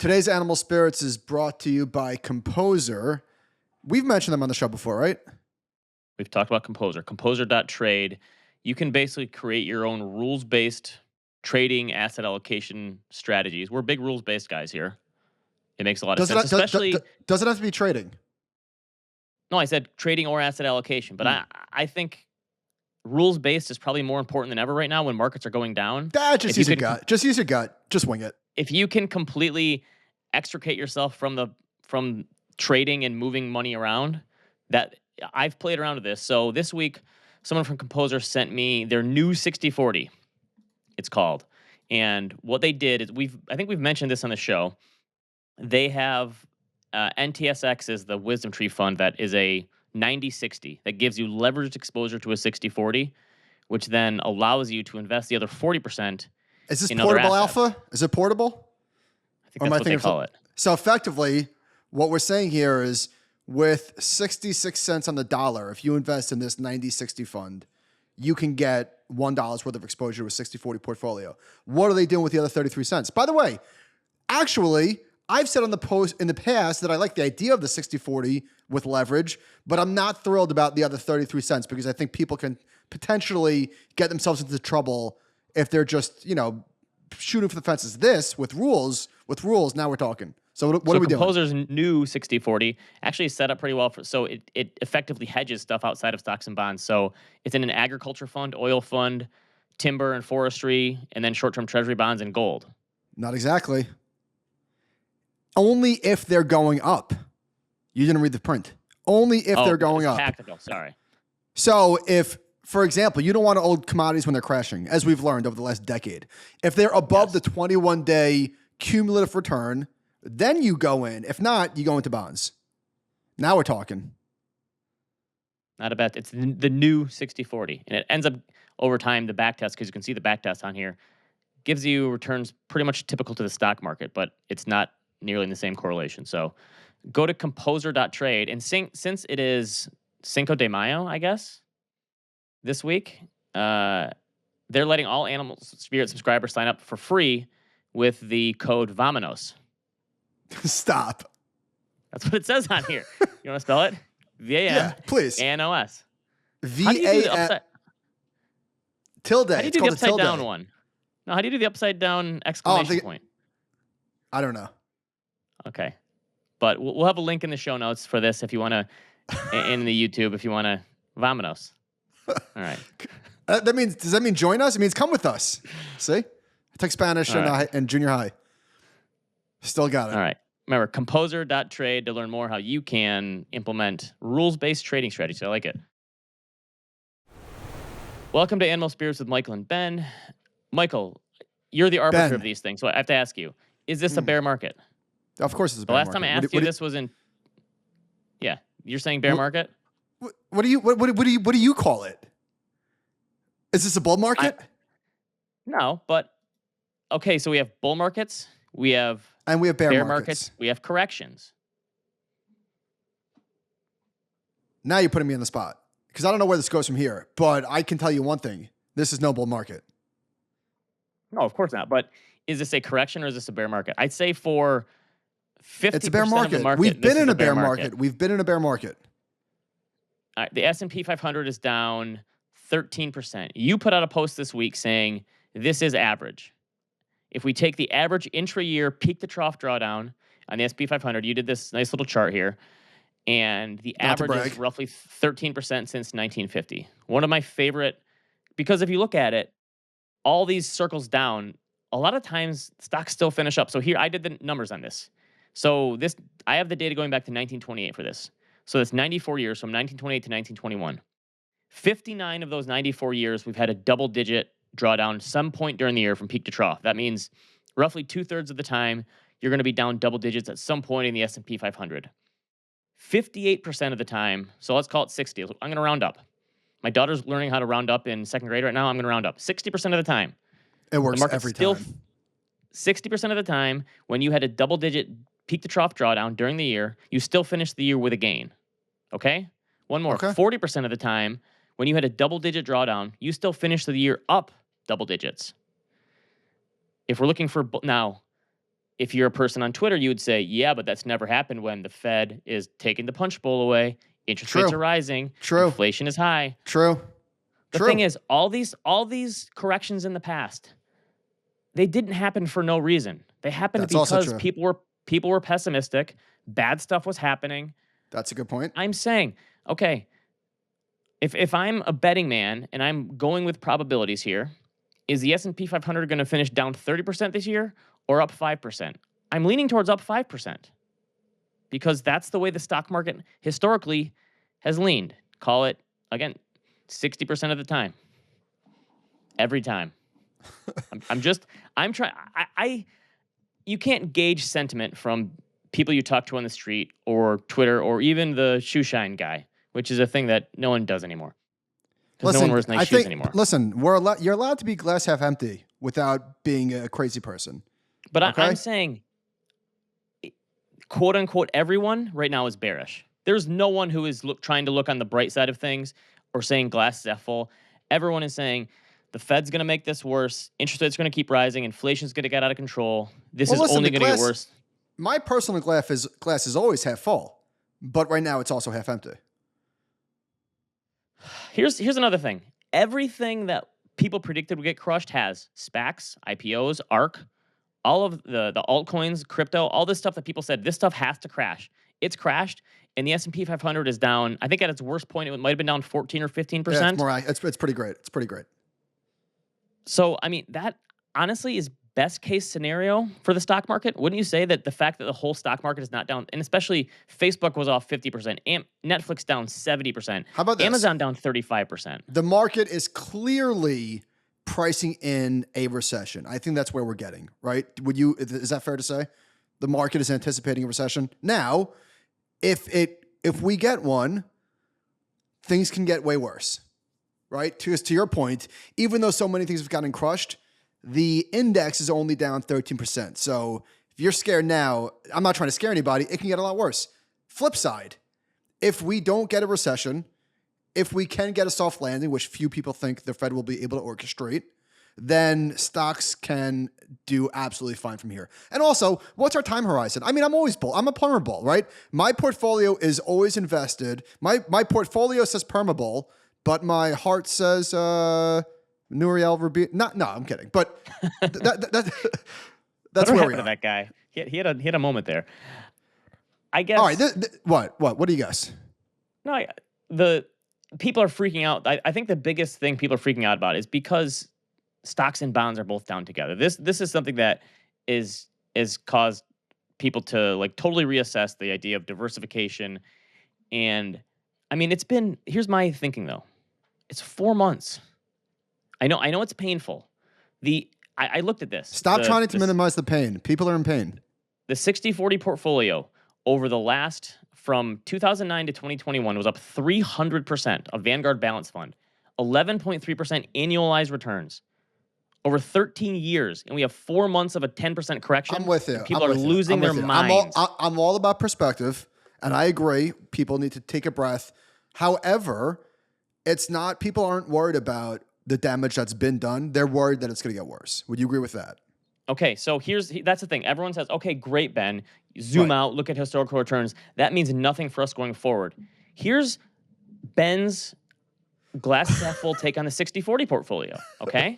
Today's Animal Spirits is brought to you by Composer. We've mentioned them on the show before, right? We've talked about Composer. Composer.trade. You can basically create your own rules-based trading asset allocation strategies. We're big rules-based guys here. It makes a lot of sense, especially... Does it have to be trading? No, I said trading or asset allocation. But I think rules-based is probably more important than ever right now when markets are going down. Just use your gut. Just use your gut. Just wing it. If you can completely extricate yourself from trading and moving money around, that I've played around with this. So this week, someone from Composer sent me their new 60/40. It's called. And what they did is I think we've mentioned this on the show. They have NTSX is the Wisdom Tree fund that is a 90/60 that gives you leveraged exposure to a 60/40, which then allows you to invest the other 40%. Is this portable alpha? Is it portable? I think that's what they call it. So effectively, what we're saying here is with 66 cents on the dollar, if you invest in this 90/60 fund, you can get $1 worth of exposure with 60/40 portfolio. What are they doing with the other 33 cents? By the way, actually, I've said on the post in the past that I like the idea of the 60/40 with leverage, but I'm not thrilled about the other 33 cents because I think people can potentially get themselves into trouble if they're just, shooting for the fences. This with rules, now we're talking. So what are we doing? Composer's new 60/40 actually is set up pretty well. So it effectively hedges stuff outside of stocks and bonds. So it's in an agriculture fund, oil fund, timber and forestry, and then short-term treasury bonds and gold. Not exactly. Only if they're going up. You didn't read the print. Only if they're going up. Tactical, sorry. So if, for example, you don't want to hold commodities when they're crashing, as we've learned over the last decade. If they're above the 21-day cumulative return, then you go in. If not, you go into bonds. Now we're talking. Not a bet. It's the new 60/40. And it ends up over time, the back test, because you can see the back test on here, gives you returns pretty much typical to the stock market, but it's not nearly in the same correlation. So go to composer.trade. And since it is Cinco de Mayo, I guess, this week, they're letting all Animal Spirit subscribers sign up for free with the code VAMONOS. Stop. That's what it says on here. You want to spell it? V-A-M. Yeah, please. A-N-O-S. V-A-M. Tilde. How do you do the upside down one? No, how do you do the upside down exclamation point? I don't know. Okay. But we'll have a link in the show notes for this if you want to, in the YouTube, if you want to. Vamonos. All right. Does that mean join us? It means come with us. See? I took Spanish in junior high. Still got it. All right. Remember, composer.trade to learn more how you can implement rules-based trading strategies. I like it. Welcome to Animal Spirits with Michael and Ben. Michael, you're the arbiter of these things, so I have to ask you, is this a bear market? Of course it's a bear market. The last time I asked you this was in... Yeah, you're saying bear market? What do you call it? Is this a bull market? No, but... Okay, so we have bull markets, we have bear markets, we have corrections. Now you're putting me on the spot because I don't know where this goes from here, but I can tell you one thing. This is no bull market. No, of course not. But is this a correction or is this a bear market? I'd say for 50% it's a bear market. Of the market, We've been in a bear market. We've been in a bear market. All right, the S&P 500 is down 13%. You put out a post this week saying this is average. If we take the average intra-year peak-to-trough drawdown on the S&P 500, you did this nice little chart here, and the average is roughly 13% since 1950. One of my favorite, because if you look at it, all these circles down, a lot of times stocks still finish up. So here, I did the numbers on this. So I have the data going back to 1928 for this. So that's 94 years, from 1928 to 1921. 59 of those 94 years, we've had a double-digit drawdown some point during the year from peak to trough. That means roughly 2/3 of the time, you're going to be down double digits at some point in the S&P 500. 58% of the time, so let's call it 60. I'm going to round up. My daughter's learning how to round up in second grade right now. I'm going to round up. 60% of the time. It works every time. 60% of the time, when you had a double-digit peak-to-trough drawdown during the year, you still finished the year with a gain. Okay? One more. Okay. 40% of the time, when you had a double-digit drawdown, you still finished the year up double digits. If we're looking for... Now, if you're a person on Twitter, you would say, yeah, but that's never happened when the Fed is taking the punch bowl away, interest rates True. are rising, True. inflation is high. True. The True. thing is, all these corrections in the past, they didn't happen for no reason. They happened That's also because true. people were pessimistic, bad stuff was happening. That's a good point. I'm saying, okay, if I'm a betting man and I'm going with probabilities here, is the S&P 500 going to finish down 30% this year or up 5%? I'm leaning towards up 5% because that's the way the stock market historically has leaned. Call it, again, 60% of the time. Every time. I'm trying. You can't gauge sentiment from people you talk to on the street or Twitter or even the shoe shine guy, which is a thing that no one does anymore. Because no one wears nice shoes anymore. Listen, you're allowed to be glass half empty without being a crazy person. But okay? I'm saying, quote unquote, everyone right now is bearish. There's no one who is trying to look on the bright side of things or saying glass is half full. Everyone is saying the Fed's going to make this worse. Interest rates are going to keep rising. Inflation's going to get out of control. This is only going to get worse. My personal glass is always half full, but right now it's also half empty. Here's another thing. Everything that people predicted would get crushed has SPACs, IPOs, ARK, all of the altcoins, crypto, all this stuff that people said this stuff has to crash. It's crashed, and the S&P 500 is down. I think at its worst point, it might have been down 14 or 15%. Yeah, it's pretty great. It's pretty great. So, I mean, that honestly is best case scenario for the stock market. Wouldn't you say that the fact that the whole stock market is not down, and especially Facebook was off 50%, Netflix down 70%, how about this? Amazon down 35%. The market is clearly pricing in a recession. I think that's where we're getting, right? Is that fair to say? The market is anticipating a recession. Now, if we get one, things can get way worse, right? To your point, even though so many things have gotten crushed, the index is only down 13%. So if you're scared now, I'm not trying to scare anybody, it can get a lot worse. Flip side, if we don't get a recession, if we can get a soft landing, which few people think the Fed will be able to orchestrate, then stocks can do absolutely fine from here. And also, what's our time horizon? I mean, I'm always bull. I'm a plumber bull, right? My portfolio is always invested. My portfolio says perma bull, but my heart says Nouriel Ruby. No, I'm kidding. But that's where we are. That guy. He had a moment there. I guess. All right. What do you guess? No, the people are freaking out. I think the biggest thing people are freaking out about is because stocks and bonds are both down together. This is something that is caused people to like totally reassess the idea of diversification. And I mean, here's my thinking though. It's 4 months. I know it's painful. I looked at this. Stop trying to minimize the pain. People are in pain. The 60-40 portfolio over the last, from 2009 to 2021, was up 300% of Vanguard Balance Fund, 11.3% annualized returns over 13 years. And we have 4 months of a 10% correction. I'm with you. People are losing their minds. I'm all about perspective, and I agree. People need to take a breath. However, people aren't worried about the damage that's been done. They're worried that it's going to get worse. Would you agree with that? Okay, so that's the thing. Everyone says, okay, great, Ben. Zoom out, look at historical returns. That means nothing for us going forward. Here's Ben's glass half full take on the 60-40 portfolio, okay?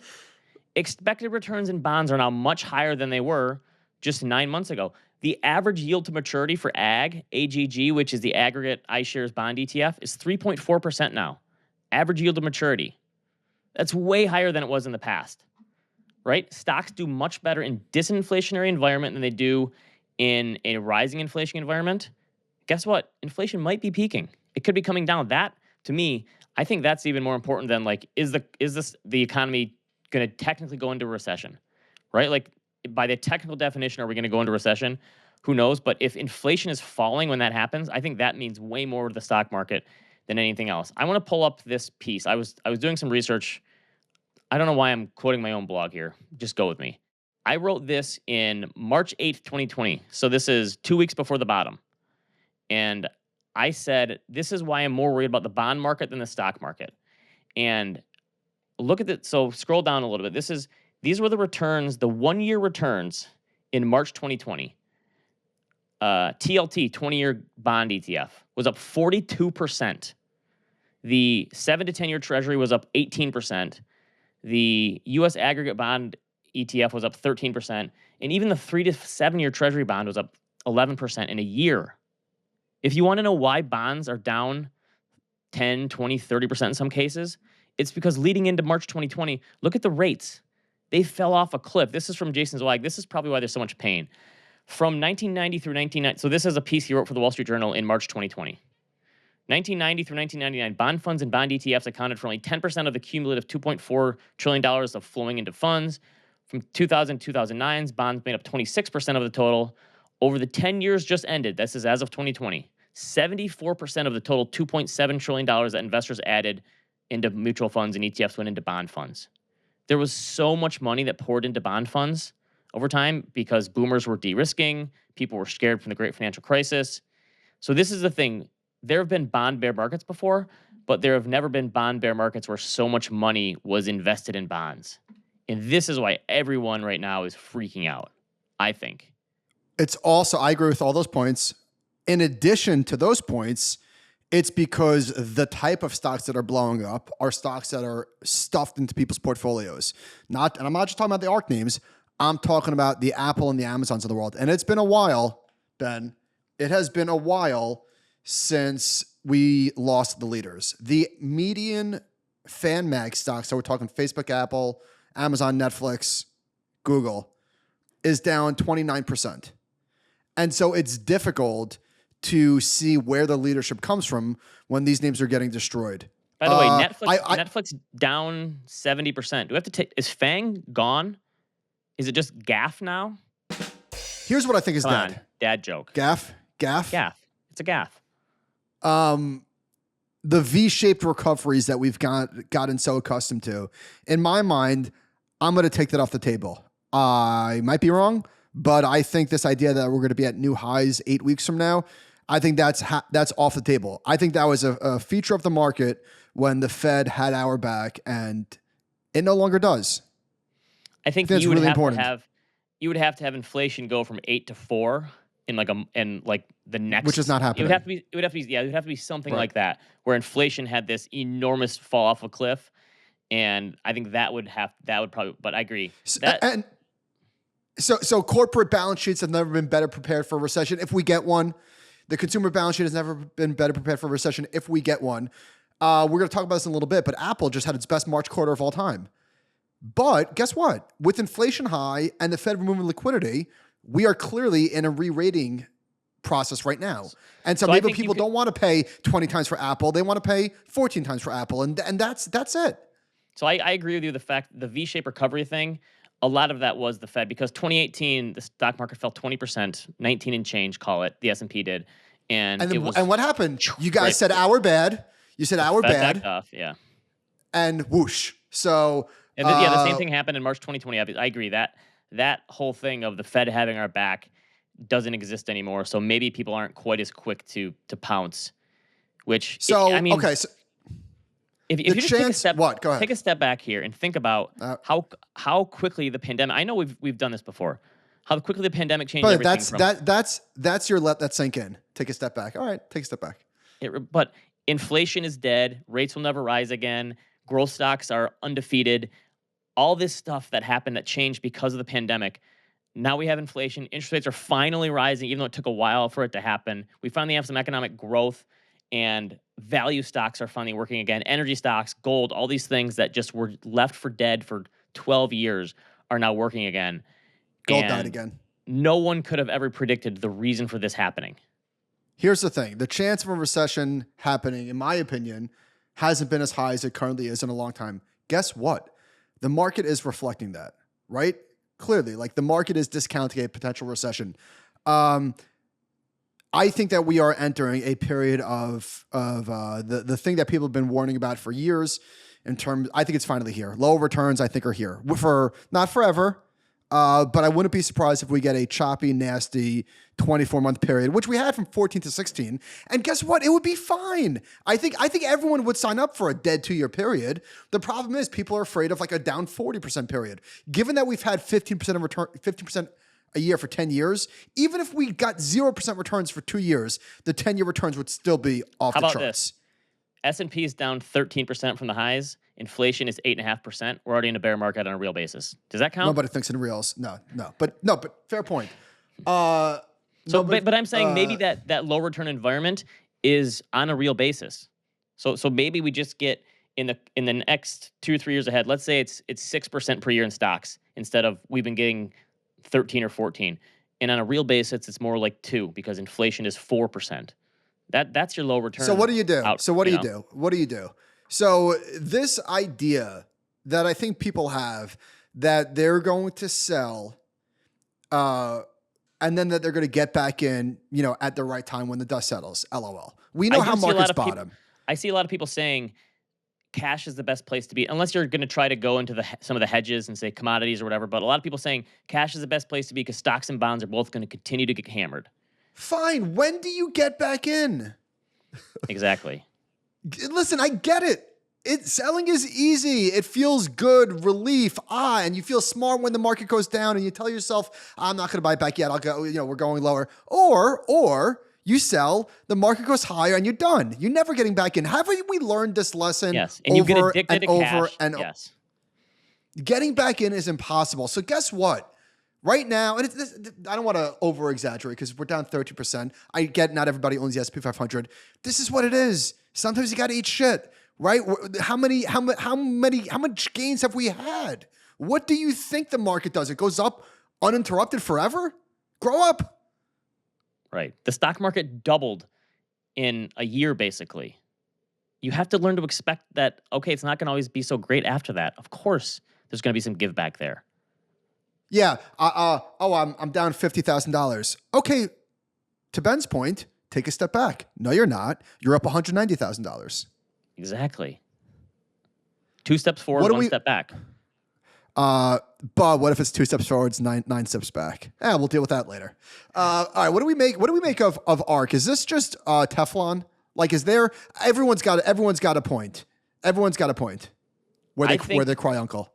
Expected returns in bonds are now much higher than they were just 9 months ago. The average yield to maturity for AGG, which is the aggregate iShares bond ETF, is 3.4% now. Average yield to maturity. That's way higher than it was in the past, right? Stocks do much better in disinflationary environment than they do in a rising inflation environment. Guess what? Inflation might be peaking. It could be coming down. That, to me, I think that's even more important than like, is the economy going to technically go into a recession, right? Like by the technical definition, are we going to go into recession? Who knows? But if inflation is falling when that happens, I think that means way more to the stock market than anything else. I want to pull up this piece. I was doing some research. I don't know why I'm quoting my own blog here. Just go with me. I wrote this in March 8th, 2020. So this is 2 weeks before the bottom. And I said, this is why I'm more worried about the bond market than the stock market. And look at it. So scroll down a little bit. These were the returns, the 1 year returns in March 2020, TLT, 20-year bond ETF, was up 42%. The 7 to 10-year Treasury was up 18%. The U.S. aggregate bond ETF was up 13%. And even the 3 to 7-year Treasury bond was up 11% in a year. If you want to know why bonds are down 10, 20, 30% in some cases, it's because leading into March 2020, look at the rates. They fell off a cliff. This is from Jason Zweig. This is probably why there's so much pain. From 1990 through 1990, so this is a piece he wrote for the Wall Street Journal in March 2020. 1990 through 1999, bond funds and bond ETFs accounted for only 10% of the cumulative $2.4 trillion of flowing into funds. From 2000 to 2009, bonds made up 26% of the total. Over the 10 years just ended, this is as of 2020, 74% of the total $2.7 trillion that investors added into mutual funds and ETFs went into bond funds. There was so much money that poured into bond funds over time because boomers were de-risking, people were scared from the great financial crisis. So this is the thing. There have been bond bear markets before, but there have never been bond bear markets where so much money was invested in bonds. And this is why everyone right now is freaking out, I think. It's also, I agree with all those points. In addition to those points, it's because the type of stocks that are blowing up are stocks that are stuffed into people's portfolios. And I'm not just talking about the ARK names. I'm talking about the Apple and the Amazons of the world. And it's been a while, Ben. It has been a while since we lost the leaders. The median fan mag stocks, so we're talking Facebook, Apple, Amazon, Netflix, Google, is down 29%. And so it's difficult to see where the leadership comes from when these names are getting destroyed. By the way, Netflix down 70%. Do we have to take? Is Fang gone? Is it just Gaff now? Here's what I think is Come dead. on, dad joke. Gaff. It's a gaff. The V-shaped recoveries that we've gotten so accustomed to. In my mind, I'm going to take that off the table. I might be wrong, but I think this idea that we're going to be at new highs 8 weeks from now, I think that's off the table. I think that was a feature of the market when the Fed had our back, and it no longer does. I think that's you would really have important. You would have to have inflation go from 8 to 4 in the next, which is not happening. It would have to be something like that, where inflation had this enormous fall off a cliff, and I think that would probably. But I agree. So corporate balance sheets have never been better prepared for a recession. If we get one, the consumer balance sheet has never been better prepared for a recession. If we get one, we're going to talk about this in a little bit. But Apple just had its best March quarter of all time. But guess what? With inflation high and the Fed removing liquidity, we are clearly in a re-rating process right now. And so maybe people don't want to pay 20 times for Apple. They want to pay 14 times for Apple. And that's it. So I agree with you. The fact, the V-shaped recovery thing, a lot of that was the Fed, because 2018, the stock market fell 20%, 19 and change, call it. The S&P did. And what happened? You guys said our bad. You said our bad. Backed off, yeah. And whoosh. So... the same thing happened in March 2020. I agree that whole thing of the Fed having our back doesn't exist anymore. So maybe people aren't quite as quick to pounce. Which okay. So if you just Go ahead. Take a step back here and think about how quickly the pandemic. I know we've done this before. How quickly the pandemic changed everything. That's your let that sink in. Take a step back. All right, take a step back. But inflation is dead. Rates will never rise again. Growth stocks are undefeated. All this stuff that happened that changed because of the pandemic. Now we have inflation. Interest rates are finally rising, even though it took a while for it to happen. We finally have some economic growth, and value stocks are finally working again. Energy stocks, gold, all these things that just were left for dead for 12 years are now working again. Gold died again. No one could have ever predicted the reason for this happening. Here's the thing. The chance of a recession happening, in my opinion, hasn't been as high as it currently is in a long time. Guess what? The market is reflecting that, right? Clearly, like the market is discounting a potential recession. I think that we are entering a period of the thing that people have been warning about for years. I think it's finally here. Low returns, I think, are here for not forever, but I wouldn't be surprised if we get a choppy, nasty 24-month period, which we had from 14 to 16. And guess what? It would be fine. I think everyone would sign up for a dead 2-year period. The problem is people are afraid of like a down 40% period. Given that we've had 15% a year for 10 years, even if we got 0% returns for 2 years, the 10-year returns would still be off How the about charts. this? S&P is down 13% from the highs. Inflation is 8.5%. We're already in a bear market on a real basis. Does that count? Nobody thinks in reals. No. But fair point. But I'm saying maybe that low return environment is on a real basis. So maybe we just get in the next 2 or 3 years ahead. Let's say it's 6% per year in stocks instead of we've been getting 13 or 14. And on a real basis, it's more like 2 because inflation is 4%. That's your low return. So what do you do? What do you do? So this idea that I think people have that they're going to sell, and then that they're going to get back in, at the right time when the dust settles. LOL. We know how markets bottom. I see a lot of people saying cash is the best place to be, unless you're going to try to go into some of the hedges and say commodities or whatever. But a lot of people saying cash is the best place to be because stocks and bonds are both going to continue to get hammered. Fine. When do you get back in? Exactly. Listen, I get it. Selling is easy. It feels good, relief. And you feel smart when the market goes down and you tell yourself, I'm not going to buy back yet. I'll go, we're going lower. Or you sell, the market goes higher and you're done. You're never getting back in. Haven't we learned this lesson? Yes. And you get addicted to cash. Yes. Getting back in is impossible. So guess what? Right now, and I don't want to over exaggerate because we're down 30%. I get not everybody owns the S&P 500. This is what it is. Sometimes you got to eat shit. Right? How much gains have we had? What do you think the market does? It goes up uninterrupted forever? Grow up. Right. The stock market doubled in a year, basically. You have to learn to expect that, okay, it's not going to always be so great after that. Of course, there's going to be some give back there. Yeah. I'm down $50,000. Okay. To Ben's point, take a step back. No, you're not. You're up $190,000. Exactly. 2 steps forward, 1 step back. But what if it's 2 steps forward, nine steps back? We'll deal with that later. All right. What do we make of ARK? Is this just Teflon? Like, everyone's got a point. Everyone's got a point where they cry uncle.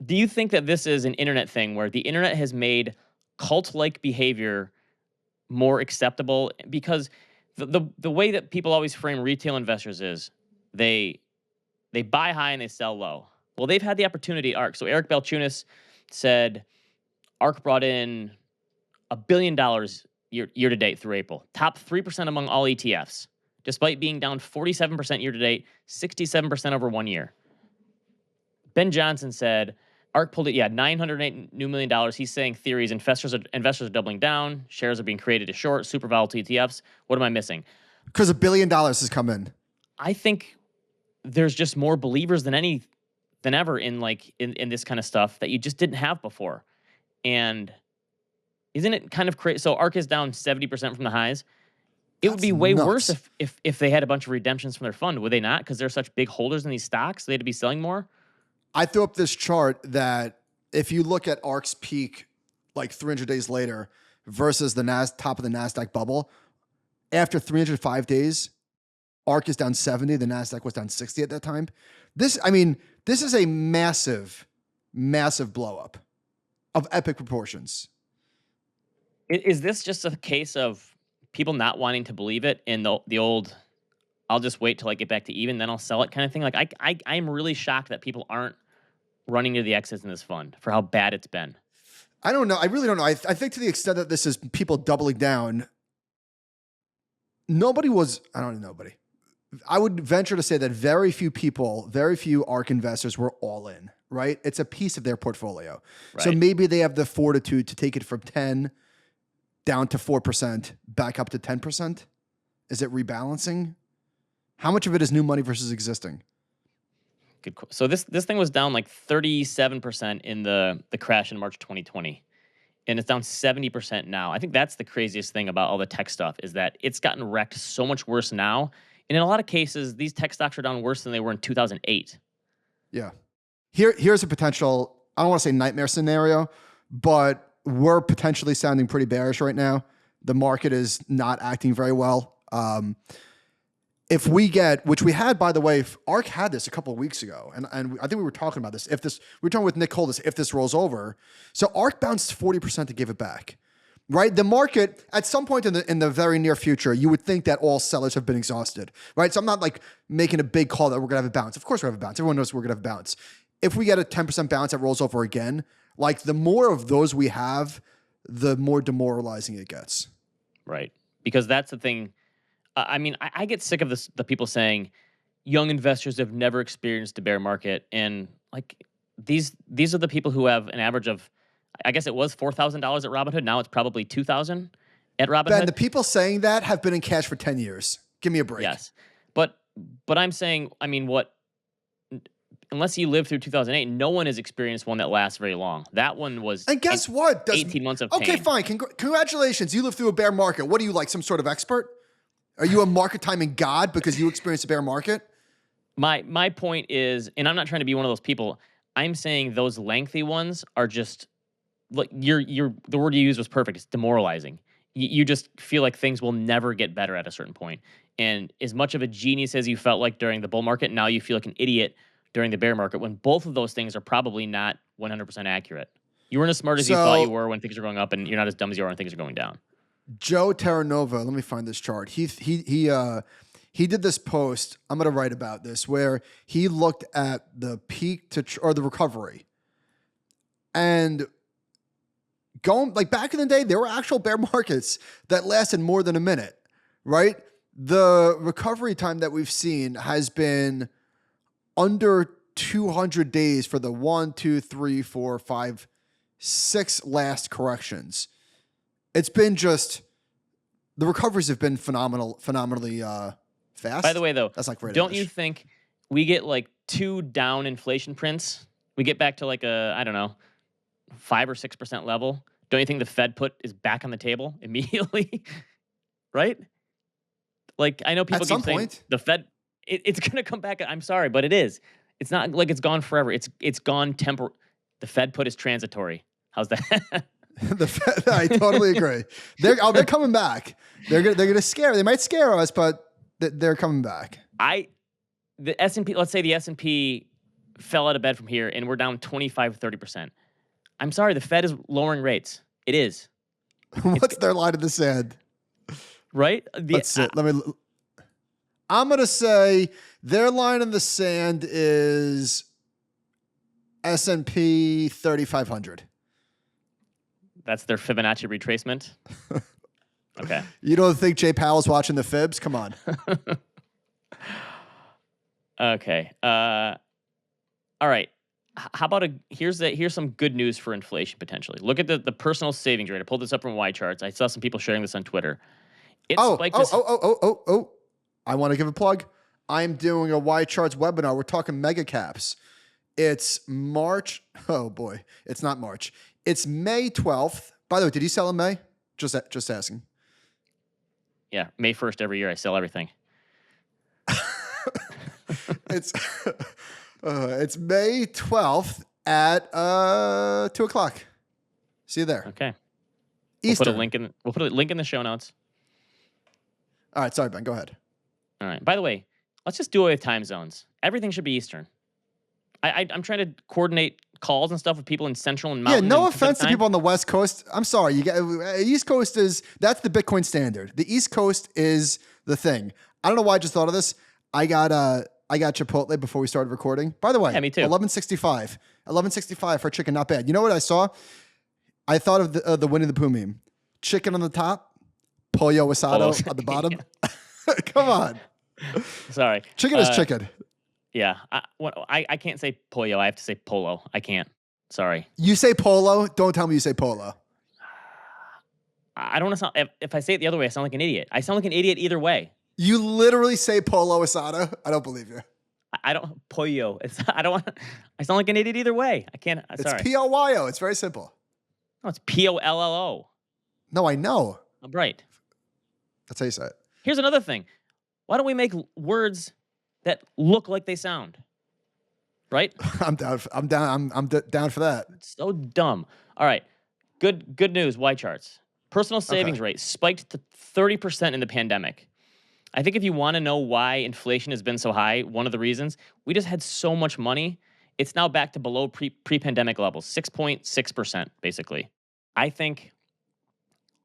Do you think that this is an internet thing where the internet has made cult-like behavior more acceptable? Because the way that people always frame retail investors is they buy high and they sell low. Well, they've had the opportunity, ARK. So Eric Balchunas said ARK brought in $1 billion year to date through April. Top 3% among all ETFs, despite being down 47% year to date, 67% over 1 year. Ben Johnson said ARK pulled it, $908 million. He's saying theories, investors are doubling down, shares are being created to short, super volatile ETFs. What am I missing? Because $1 billion has come in. I think there's just more believers than ever in this kind of stuff that you just didn't have before. And isn't it kind of crazy? So ARK is down 70% from the highs. It would be way worse if they had a bunch of redemptions from their fund, would they not? Because they're such big holders in these stocks, they had to be selling more. I threw up this chart that if you look at ARK's peak like 300 days later versus the top of the NASDAQ bubble, after 305 days, ARK is down 70. The NASDAQ was down 60 at that time. This is a massive, massive blow up of epic proportions. Is this just a case of people not wanting to believe it in the old, I'll just wait till I get back to even, then I'll sell it kind of thing? Like I'm really shocked that people aren't running to the exits in this fund for how bad it's been. I don't know. I really don't know. I think to the extent that this is people doubling down, nobody. I would venture to say that very few ARK investors were all in, right? It's a piece of their portfolio. Right. So maybe they have the fortitude to take it from 10 down to 4%, back up to 10%. Is it rebalancing? How much of it is new money versus existing? Good. So this thing was down like 37% in the crash in March 2020. And it's down 70% now. I think that's the craziest thing about all the tech stuff is that it's gotten wrecked so much worse now. And in a lot of cases, these tech stocks are down worse than they were in 2008. Yeah. Here's a potential, I don't want to say nightmare scenario, but we're potentially sounding pretty bearish right now. The market is not acting very well. if we get, which we had, by the way, ARK had this a couple of weeks ago, and I think we were talking about this. We were talking with Nick Holdis, if this rolls over. So ARK bounced 40% to give it back, right? The market, at some point in the very near future, you would think that all sellers have been exhausted, right? So I'm not like making a big call that we're going to have a bounce. Of course we're going to have a bounce. Everyone knows we're going to have a bounce. If we get a 10% bounce that rolls over again, like the more of those we have, the more demoralizing it gets. Right. Because that's the thing. I mean, I get sick of the people saying young investors have never experienced a bear market. And like these are the people who have an average of, I guess it was $4,000 at Robinhood. Now it's probably $2,000 at Robinhood. Ben, the people saying that have been in cash for 10 years. Give me a break. Yes. But I'm saying, I mean, unless you lived through 2008, no one has experienced one that lasts very long. That one was, and guess what? 18 months of pain. Okay, fine. Congratulations. You lived through a bear market. What are you, like some sort of expert? Are you a market timing god because you experienced a bear market? My point is, and I'm not trying to be one of those people. I'm saying those lengthy ones are just like the word you used was perfect. It's demoralizing. You just feel like things will never get better at a certain point. And as much of a genius as you felt like during the bull market, now you feel like an idiot during the bear market when both of those things are probably not 100% accurate. You weren't as smart as you thought you were when things are going up, and you're not as dumb as you are when things are going down. Joe Terranova, let me find this chart. He did this post. I'm going to write about this where he looked at the peak or the recovery, and going like back in the day, there were actual bear markets that lasted more than a minute, right? The recovery time that we've seen has been under 200 days for the 1, 2, 3, 4, 5, 6 last corrections. It's been just the recoveries have been phenomenally fast. By the way, though, that's like don't you think we get like 2 down inflation prints? We get back to like a, I don't know, 5 or 6% level. Don't you think the Fed put is back on the table immediately? Right? Like I know people keep saying the Fed, it's going to come back. I'm sorry, but it is. It's not like it's gone forever. It's gone The Fed put is transitory. How's that? The Fed, I totally agree. They're coming back. They're gonna scare. They might scare us, but they're coming back. The S&P. Let's say the S&P fell out of bed from here, and we're down 25-30%. I'm sorry, the Fed is lowering rates. It is. What's their line in the sand? Right. Let's see. I'm gonna say their line in the sand is S&P 3,500. That's their Fibonacci retracement. Okay. You don't think Jay Powell's watching the fibs? Come on. Okay. All right. How about here's some good news for inflation potentially. Look at the personal savings rate. I pulled this up from Y charts. I saw some people sharing this on Twitter. I want to give a plug. I'm doing a Y charts webinar. We're talking mega caps. It's March. Oh boy, it's not March. It's May 12th. By the way, did you sell in May? Just asking. Yeah, May 1st every year. I sell everything. It's May 12th at 2:00. See you there. Okay. Eastern. We'll put a link in the show notes. All right, sorry, Ben. Go ahead. All right. By the way, let's just do away with time zones. Everything should be Eastern. I'm trying to coordinate calls and stuff with people in Central and Mountain. Yeah, no offense to people on the West Coast. I'm sorry. East Coast that's the Bitcoin standard. The East Coast is the thing. I don't know why I just thought of this. I got Chipotle before we started recording. By the way, yeah, me too. 11.65 for chicken, not bad. You know what I saw? I thought of the Winnie the Pooh meme. Chicken on the top, pollo asado on the bottom. Come on. Sorry. Chicken is chicken. Yeah. I can't say pollo. I have to say polo. I can't. Sorry. You say polo. Don't tell me you say polo. I don't want to sound... If I say it the other way, I sound like an idiot. I sound like an idiot either way. You literally say polo asado? I don't believe you. I don't... Pollo. I don't want... I sound like an idiot either way. I can't... Sorry. It's P-O-Y-O. It's very simple. No, it's P-O-L-L-O. No, I know. I'm right. That's how you say it. Here's another thing. Why don't we make words that look like they sound? Right? I'm down for that. It's so dumb. All right. Good news, Y charts. Personal savings rate spiked to 30% in the pandemic. I think if you want to know why inflation has been so high, one of the reasons, we just had so much money. It's now back to below pre-pandemic levels, 6.6% basically. I think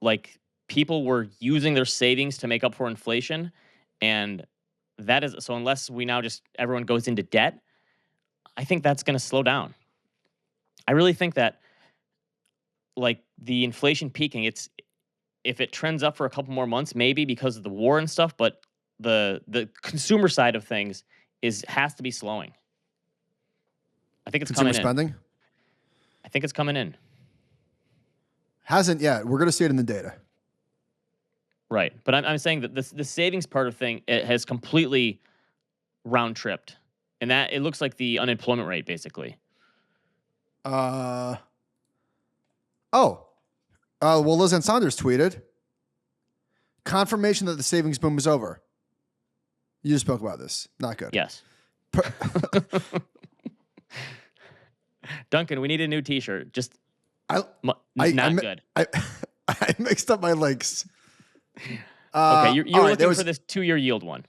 like people were using their savings to make up for inflation, and that is so unless we now just everyone goes into debt, I think that's going to slow down. I really think that like the inflation peaking, it's if it trends up for a couple more months, maybe because of the war and stuff, but the consumer side of things has to be slowing. I think it's Consumer coming in. spending I think it's coming in. hasn't yet. We're going to see it in the data. Right. But I'm saying that the savings part of thing it has completely round tripped. And that it looks like the unemployment rate basically. Well, Liz and Saunders tweeted confirmation that the savings boom is over. You just spoke about this. Not good. Yes. Duncan, we need a new T-shirt. Just not good. I mixed up my links. Okay, you're all right, looking for this 2-year yield one.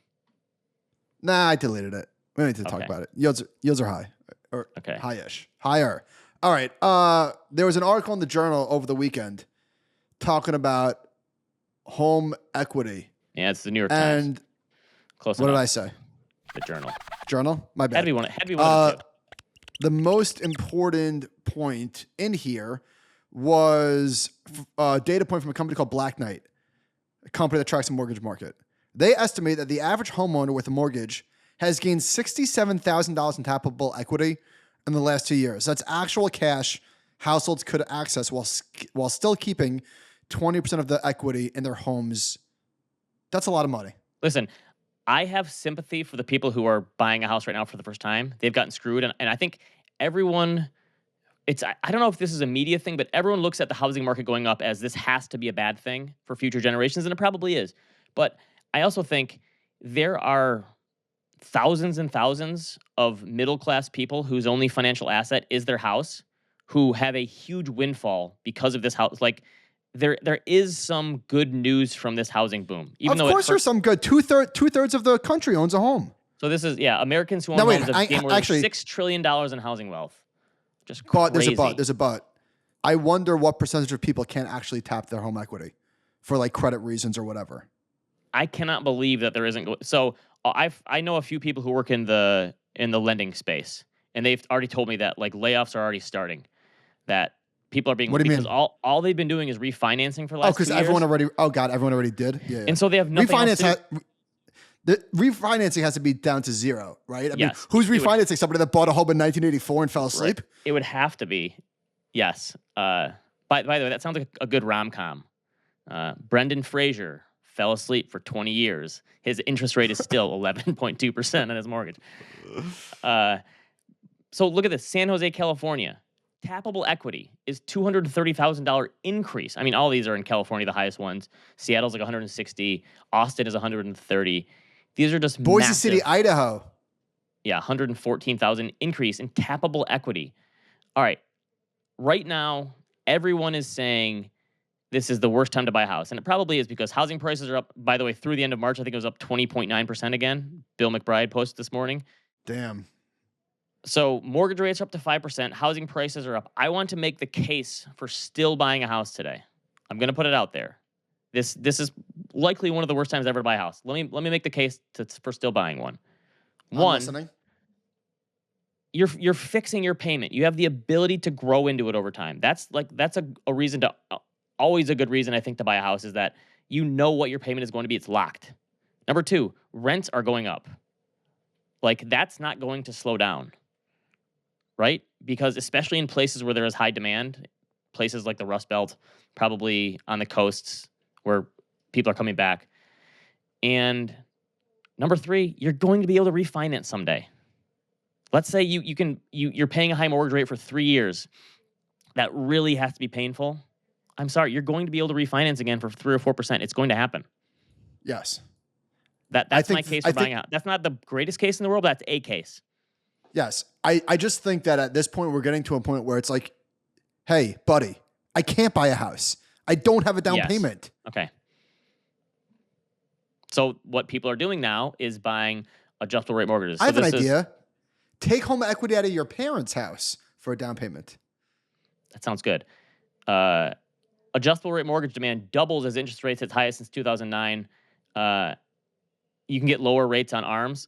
Nah, I deleted it. We don't need to talk about it. Yields are high. Or okay. High-ish. Higher. All right. There was an article in the Journal over the weekend talking about home equity. Yeah, it's the New York Times. And close what enough. did I say? The Journal. Journal? My bad. Had to be one of the two. The most important point in here was a data point from a company called Black Knight, a company that tracks the mortgage market. They estimate that the average homeowner with a mortgage has gained $67,000 in tappable equity in the last 2 years. That's actual cash households could access while still keeping 20% of the equity in their homes. That's a lot of money. Listen, I have sympathy for the people who are buying a house right now for the first time. They've gotten screwed. And I think everyone, I don't know if this is a media thing, but everyone looks at the housing market going up as this has to be a bad thing for future generations. And it probably is. But I also think there are thousands and thousands of middle-class people whose only financial asset is their house who have a huge windfall because of this house. Like, there is some good news from this housing boom. Of course there's some good. Two-thirds of the country owns a home. So this is, Americans who own homes have gained more than $6 trillion in housing wealth. Just crazy. But there's a but. I wonder what percentage of people can't actually tap their home equity for like credit reasons or whatever. I cannot believe that there isn't. So I know a few people who work in the lending space, and they've already told me that like layoffs are already starting. That people are being. What do you mean? All they've been doing is refinancing for the last 2 years. Everyone already did. Yeah. And so they have nothing else to do. The refinancing has to be down to zero, right? I mean, Yes. who's refinancing? Somebody that bought a home in 1984 and fell asleep? Right. It would have to be. Yes. By the way, that sounds like a good rom-com. Brendan Fraser fell asleep for 20 years. His interest rate is still 11.2% on his mortgage. So look at this. San Jose, California. Tappable equity is $230,000 increase. I mean, all these are in California, the highest ones. Seattle's like 160. Austin is 130. These are just Boise massive. City, Idaho. Yeah, 114,000 increase in tappable equity. All right. Right now, everyone is saying this is the worst time to buy a house. And it probably is because housing prices are up, by the way, through the end of March. I think it was up 20.9% again. Bill McBride posted this morning. Damn. So mortgage rates are up to 5%. Housing prices are up. I want to make the case for still buying a house today. I'm going to put it out there. This is likely one of the worst times ever to buy a house. Let me make the case for still buying one. I'm listening. You're fixing your payment. You have the ability to grow into it over time. That's a reason to always a good reason I think to buy a house is that you know what your payment is going to be. It's locked. Number 2, rents are going up. Like that's not going to slow down. Right? Because especially in places where there is high demand, places like the Rust Belt, probably on the coasts where people are coming back. And number 3, you're going to be able to refinance someday. Let's say you're paying a high mortgage rate for 3 years. That really has to be painful. I'm sorry, you're going to be able to refinance again for 3 or 4%. It's going to happen. Yes. That's my case for buying out. That's not the greatest case in the world, but that's a case. Yes. I just think that at this point, we're getting to a point where it's like, hey, buddy, I can't buy a house. I don't have a down payment. Okay. So what people are doing now is buying adjustable rate mortgages. I So have an this is idea. Take home equity out of your parents' house for a down payment. that sounds good. Adjustable rate mortgage demand doubles as interest rates hit highest since 2009. You can get lower rates on ARMs.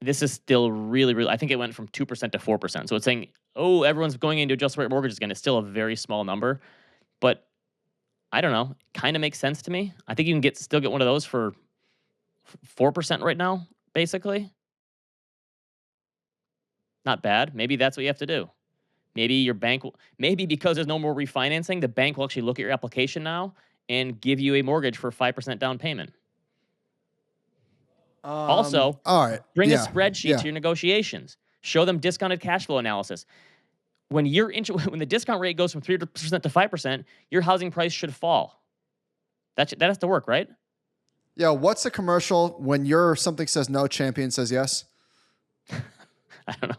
This is still really, really. I think it went from 2% to 4%. So it's saying, oh, everyone's going into adjustable rate mortgages again. It's still a very small number, but I don't know. Kind of makes sense to me. I think you can still get one of those for 4% right now, basically. Not bad. Maybe that's what you have to do. Maybe your bank will, maybe because there's no more refinancing, the bank will actually look at your application now and give you a mortgage for 5% down payment. Also, All right. bring a Yeah. spreadsheet Yeah. to your negotiations. Show them discounted cash flow analysis. When when the discount rate goes from 3% to 5%, your housing price should fall. That has to work, right? Yeah. What's the commercial when something says no, champion says yes? I don't know.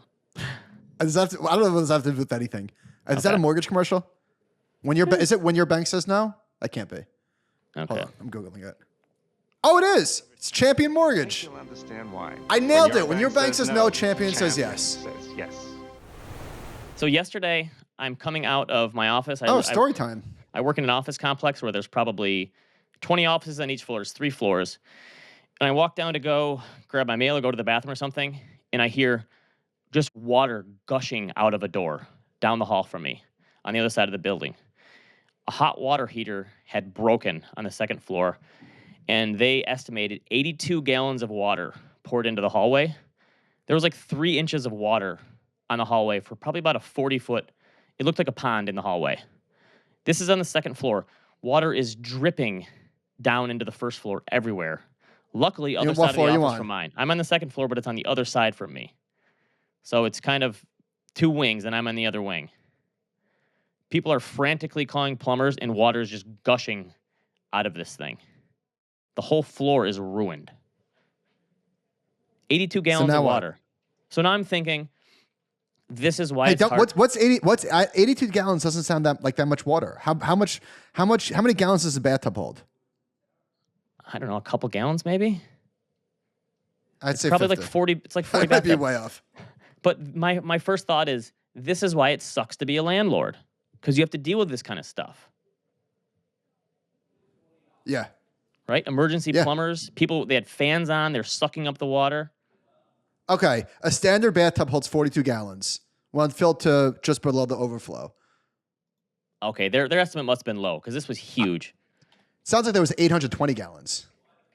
I don't know what does that have to do with anything. Is that a Okay. mortgage commercial? Is it when your bank says no? That can't be. Hold Okay. on, I'm Googling it. Oh, it is. It's Champion Mortgage. You'll understand why. I nailed it. When your bank says no, Champion says yes. Says yes. So yesterday, I'm coming out of my office. Oh, story time. I work in an office complex where there's probably 20 offices on each floor. There's 3 floors. And I walk down to go grab my mail or go to the bathroom or something, and I hear just water gushing out of a door down the hall from me on the other side of the building. A hot water heater had broken on the second floor, and they estimated 82 gallons of water poured into the hallway. There was like 3 inches of water on the hallway for probably about a 40-foot. It looked like a pond in the hallway. This is on the second floor. Water is dripping down into the first floor everywhere. Luckily, other side of the office from mine. I'm on the second floor, but it's on the other side from me. So it's kind of 2 wings, and I'm on the other wing. People are frantically calling plumbers, and water is just gushing out of this thing. The whole floor is ruined. 82 gallons of water. What? So now I'm thinking, this is why it's hard. What's 82 gallons doesn't sound that much water. How many gallons does a bathtub hold? I don't know, a couple gallons maybe? I'd say probably 50. like 40. It's like 40 I might be way off. But my first thought is, this is why it sucks to be a landlord, because you have to deal with this kind of stuff. Yeah. Right? Emergency plumbers, people, they had fans on, they're sucking up the water. Okay, a standard bathtub holds 42 gallons when filled to just below the overflow. Okay, their estimate must have been low, because this was huge. Sounds like there was 820 gallons.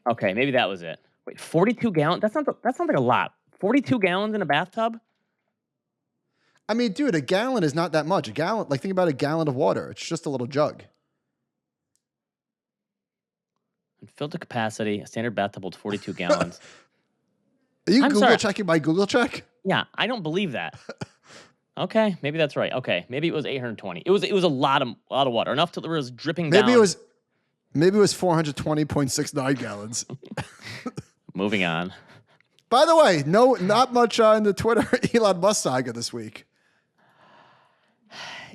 Okay, maybe that was it. Wait, 42 gallons? That sounds like a lot. 42 gallons in a bathtub? I mean, dude, a gallon is not that much. A gallon, think about a gallon of water. It's just a little jug. And filled to capacity, a standard bathtub holds 42 gallons. Are you Google checking my Google check? Yeah, I don't believe that. Okay, maybe that's right. Okay, maybe it was 820. It was a lot of water, enough till it was dripping down. Maybe it was 420.69 gallons. Moving on. By the way, not much in the Twitter Elon Musk saga this week.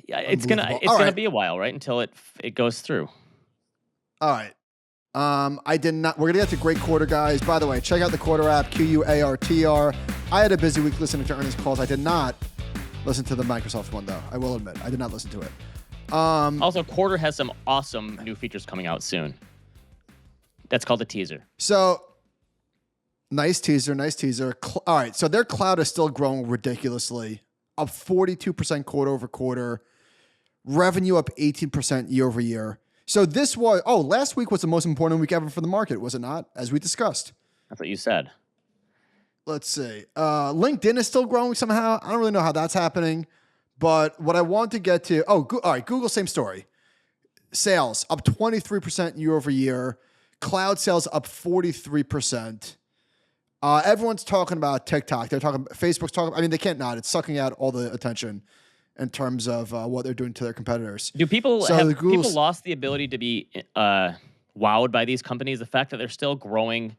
Yeah, it's gonna be a while, right? Until it goes through. All right. I did not. We're gonna get to great quarter, guys. By the way, check out the Quarter app, QUARTR. I had a busy week listening to earnings calls. I did not listen to the Microsoft one, though. I will admit, I did not listen to it. Also, Quarter has some awesome new features coming out soon. That's called a teaser. So, nice teaser. All right, so their cloud is still growing ridiculously, up 42% quarter over quarter. Revenue up 18% year over year. So last week was the most important week ever for the market, was it not? As we discussed. That's what you said. Let's see. LinkedIn is still growing somehow. I don't really know how that's happening. But what I want to get to, all right, Google, same story. Sales up 23% year over year. Cloud sales up 43%. Everyone's talking about TikTok. Facebook's talking. I mean, they can't not. It's sucking out all the attention in terms of what they're doing to their competitors. Do people people lost the ability to be wowed by these companies? The fact that they're still growing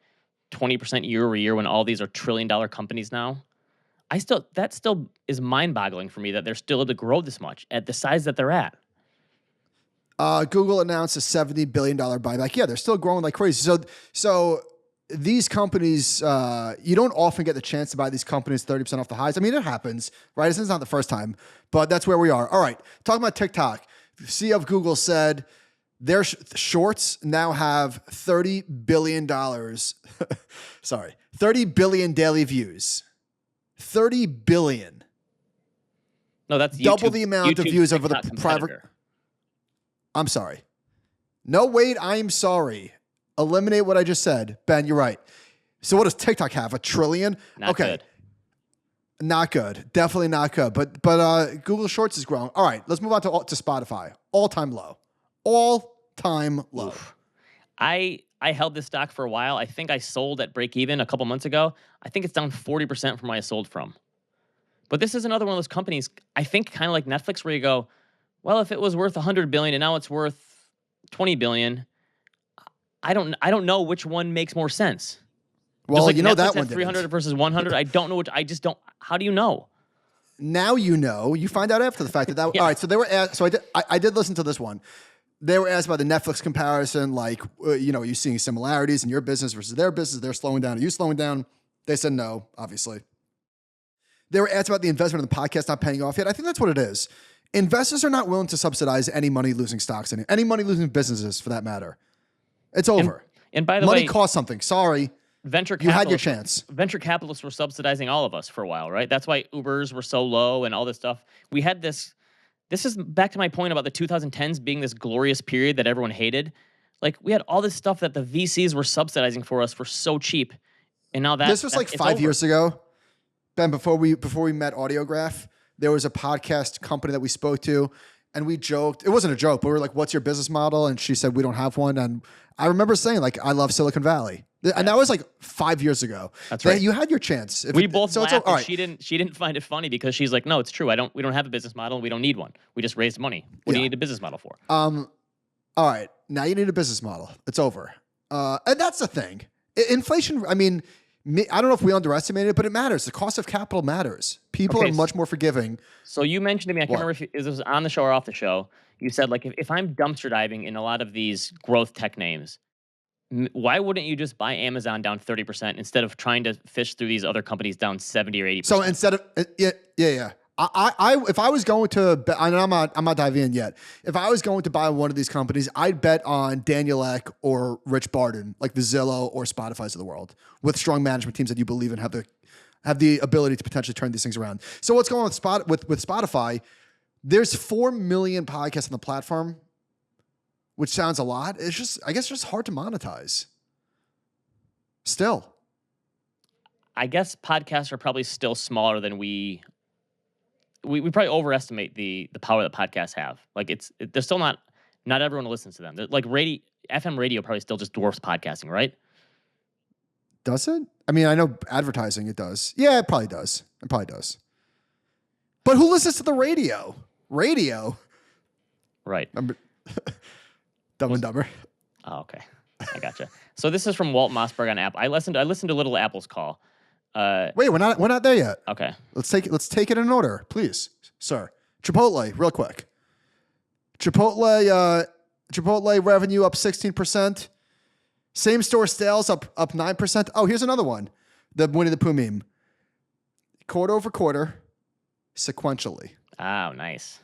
20% year over year when all these are $1 trillion companies now? That still is mind-boggling for me that they're still able to grow this much at the size that they're at. Google announced a $70 billion buyback. Yeah, they're still growing like crazy. So these companies, you don't often get the chance to buy these companies 30% off the highs. I mean, it happens, right? This is not the first time, but that's where we are. All right. Talking about TikTok, CEO of Google said their shorts now have $30 billion. Sorry, 30 billion daily views. 30 billion. No, that's double the amount of views over the private. competitor. I'm sorry. No, wait, I'm sorry. Eliminate what I just said. Ben, you're right. So what does TikTok have? $1 trillion? Not good. Not good. Definitely not good. But Google Shorts is growing. All right, let's move on to Spotify. All-time low. All-time low. Oof. I held this stock for a while. I think I sold at break even a couple months ago. I think it's down 40% from where I sold from. But this is another one of those companies, I think kind of like Netflix, where you go, well, if it was worth $100 billion and now it's worth $20 billion, I don't know which one makes more sense. Well, like you know Netflix that one at 300 versus 100. I don't know which. I just don't. How do you know? Now you know. You find out after the fact that. Yeah. All right. So they were asked. So I did listen to this one. They were asked about the Netflix comparison, like you seeing similarities in your business versus their business. They're slowing down. Are you slowing down? They said no. Obviously. They were asked about the investment in the podcast not paying off yet. I think that's what it is. Investors are not willing to subsidize any money losing stocks, any money losing businesses for that matter. It's over. And by the money way, costs something. Sorry. You had your chance. Venture capitalists were subsidizing all of us for a while, right? That's why Ubers were so low and all this stuff. We had this. This is back to my point about the 2010s being this glorious period that everyone hated. Like we had all this stuff that the VCs were subsidizing for us for so cheap, and now this was like 5 years ago. Ben, before we met Audiograph, there was a podcast company that we spoke to, and we joked. It wasn't a joke, but we were like, "What's your business model?" And she said, "We don't have one." And I remember saying, like, "I love Silicon Valley," and that was like 5 years ago. That's right. You had your chance. We both laughed. And she didn't find it funny because she's like, "No, it's true. We don't have a business model. We don't need one. We just raised money. What do you need a business model for?" All right, now you need a business model. It's over, and that's the thing. Inflation. I mean. I don't know if we underestimate it, but it matters. The cost of capital matters. People are much more forgiving. So you mentioned to me, I can't remember if it was on the show or off the show. You said, like, if I'm dumpster diving in a lot of these growth tech names, why wouldn't you just buy Amazon down 30% instead of trying to fish through these other companies down 70 or 80%? So instead of yeah. If I was going to, I'm not diving in yet. If I was going to buy one of these companies, I'd bet on Daniel Ek or Rich Barton, like the Zillow or Spotify's of the world, with strong management teams that you believe in have the ability to potentially turn these things around. So what's going on with Spotify? There's 4 million podcasts on the platform, which sounds a lot. It's just, I guess, just hard to monetize. Still, I guess podcasts are probably still smaller than we probably overestimate the power that podcasts have. Like they're still not everyone listens to them. Like FM radio probably still just dwarfs podcasting, right? Does it? I mean, I know advertising it does. Yeah, it probably does. It probably does. But who listens to the radio? Radio? Right. Dumb and Dumber. Oh, okay. I gotcha. So this is from Walt Mossberg on Apple. I listened to Little Apple's call. Wait, we're not there yet. Okay. Let's take it in order, please, sir. Chipotle, real quick. Chipotle revenue up 16%. Same store sales up 9%. Oh, here's another one. The Winnie the Pooh meme. Quarter over quarter, sequentially. Oh, nice.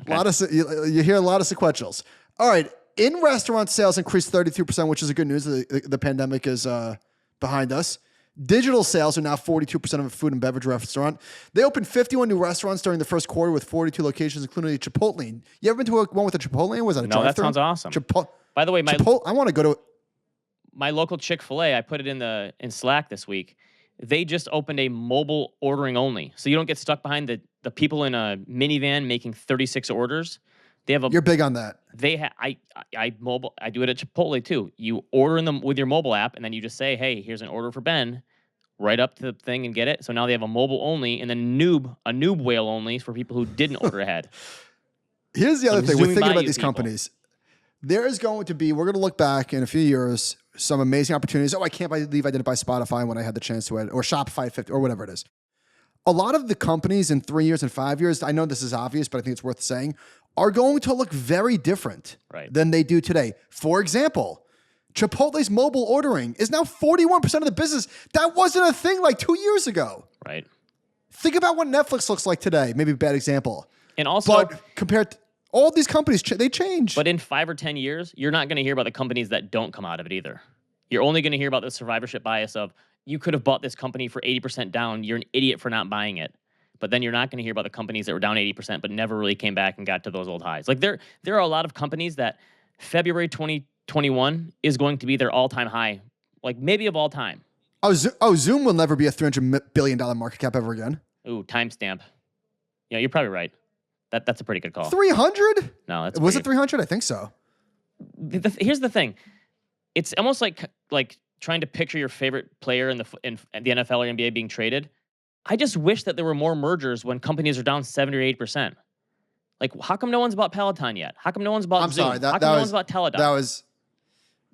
Okay. You hear a lot of sequentials. All right. In-restaurant sales increased 32%, which is a good news. The pandemic is behind us. Digital sales are now 42% of a food and beverage restaurant. They opened 51 new restaurants during the first quarter with 42 locations, including a Chipotle. You ever been to one with a Chipotle? Was that a drive-thru? No, that sounds awesome. By the way, I want to go to my local Chick-fil-A. I put it in Slack this week. They just opened a mobile ordering only, so you don't get stuck behind the people in a minivan making 36 orders. They have You're big on that. I do it at Chipotle too. You order in them with your mobile app, and then you just say, "Hey, here's an order for Ben." Right up to the thing and get it. So now they have a mobile only, and then a noob whale only for people who didn't order ahead. Here's the other thing. We're thinking about these companies. There is going to be, we're going to look back in a few years, some amazing opportunities. Oh, I can't believe I didn't buy Spotify when I had the chance to, or Shopify 50, or whatever it is. A lot of the companies in 3 years and 5 years, I know this is obvious, but I think it's worth saying, are going to look very different than they do today. For example, Chipotle's mobile ordering is now 41% of the business. That wasn't a thing like 2 years ago. Right. Think about what Netflix looks like today. Maybe a bad example. And also, but compared to all these companies, they change. But in 5 or 10 years, you're not going to hear about the companies that don't come out of it either. You're only going to hear about the survivorship bias of, you could have bought this company for 80% down. You're an idiot for not buying it. But then you're not going to hear about the companies that were down 80% but never really came back and got to those old highs. Like there are a lot of companies that February 2021 is going to be their all-time high, like maybe of all time. Zoom will never be a $300 billion market cap ever again. Ooh, timestamp. Yeah, you're probably right. That's a pretty good call. 300? No, that's was it 300? I think so. Here's the thing. It's almost like trying to picture your favorite player in the NFL or NBA being traded. I just wish that there were more mergers when companies are down 70 or 8%. Like, how come no one's bought Peloton yet? How come no one's bought Zoom? How come no one's bought Teladoc?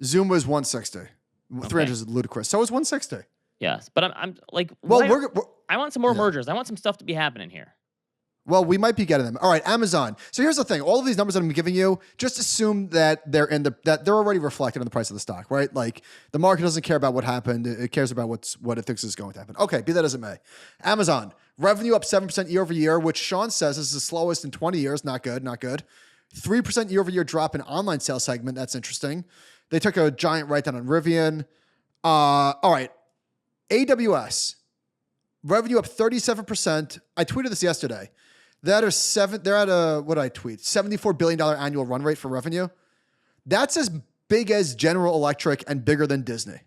Zoom was 160. Okay. 300 is ludicrous. So was 160. Yes, but I'm like, well, I want some more mergers. I want some stuff to be happening here. Well, we might be getting them. All right, Amazon. So here's the thing: all of these numbers that I'm giving you, just assume that they're already reflected in the price of the stock, right? Like the market doesn't care about what happened; it cares about what it thinks is going to happen. Okay, be that as it may. Amazon revenue up 7% year over year, which Sean says is the slowest in 20 years. Not good, not good. 3% year over year drop in online sales segment. That's interesting. They took a giant write down on Rivian. All right, AWS revenue up 37%. I tweeted this yesterday. They're at a, what did I tweet? $74 billion annual run rate for revenue. That's as big as General Electric and bigger than Disney.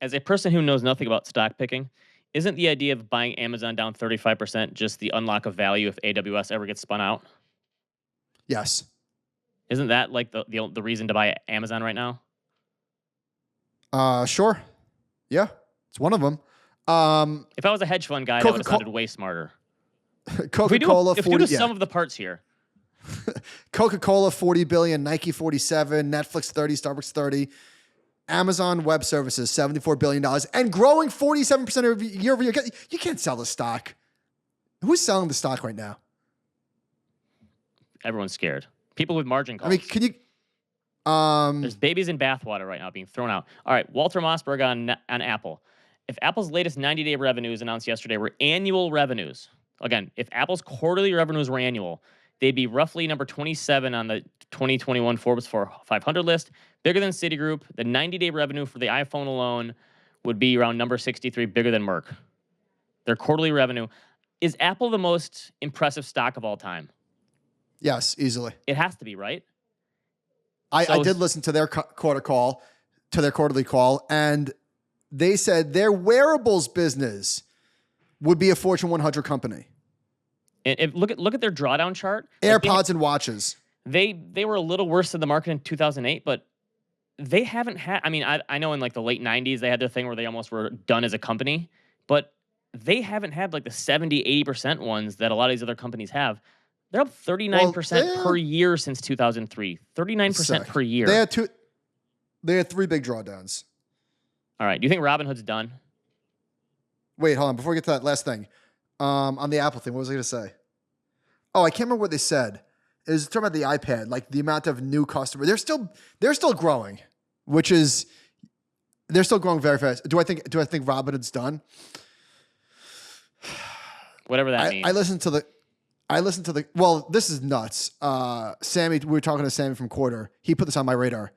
As a person who knows nothing about stock picking, isn't the idea of buying Amazon down 35% just the unlock of value if AWS ever gets spun out? Yes. Isn't that like the reason to buy Amazon right now? Sure. Yeah, it's one of them. If I was a hedge fund guy, that would have sounded way smarter. Coca-Cola, if we do some of the parts here. Coca-Cola, 40 billion, Nike, 47, Netflix, 30, Starbucks, 30, Amazon Web Services, $74 billion, and growing 47% year over year. You can't sell the stock. Who's selling the stock right now? Everyone's scared. People with margin calls. I mean, can you... There's babies in bathwater right now being thrown out. All right, Walter Mossberg on Apple. If Apple's latest 90-day revenues announced yesterday were annual revenues... Again, if Apple's quarterly revenues were annual, they'd be roughly number 27 on the 2021 Forbes 500 list, bigger than Citigroup. The 90-day revenue for the iPhone alone would be around number 63, bigger than Merck. Their quarterly revenue. Is Apple the most impressive stock of all time? Yes, easily. It has to be, right? I did listen to their quarterly call, and they said their wearables business would be a Fortune 100 company. And look at their drawdown chart. AirPods and watches. They were a little worse than the market in 2008, but they haven't had. I mean, I know in like the late 90s they had their thing where they almost were done as a company, but they haven't had like the 70-80% ones that a lot of these other companies have. They're up 39% per year since 2003. 39% per year. They had 3 big drawdowns. All right. Do you think Robinhood's done? Wait, hold on. Before we get to that last thing, on the Apple thing, what was I going to say? Oh, I can't remember what they said. It was talking about the iPad, like the amount of new customers. They're still growing, they're still growing very fast. Do I think Robinhood's done? Whatever that means. I listened to the. Well, this is nuts. Sammy, we were talking to Sammy from Quarter. He put this on my radar.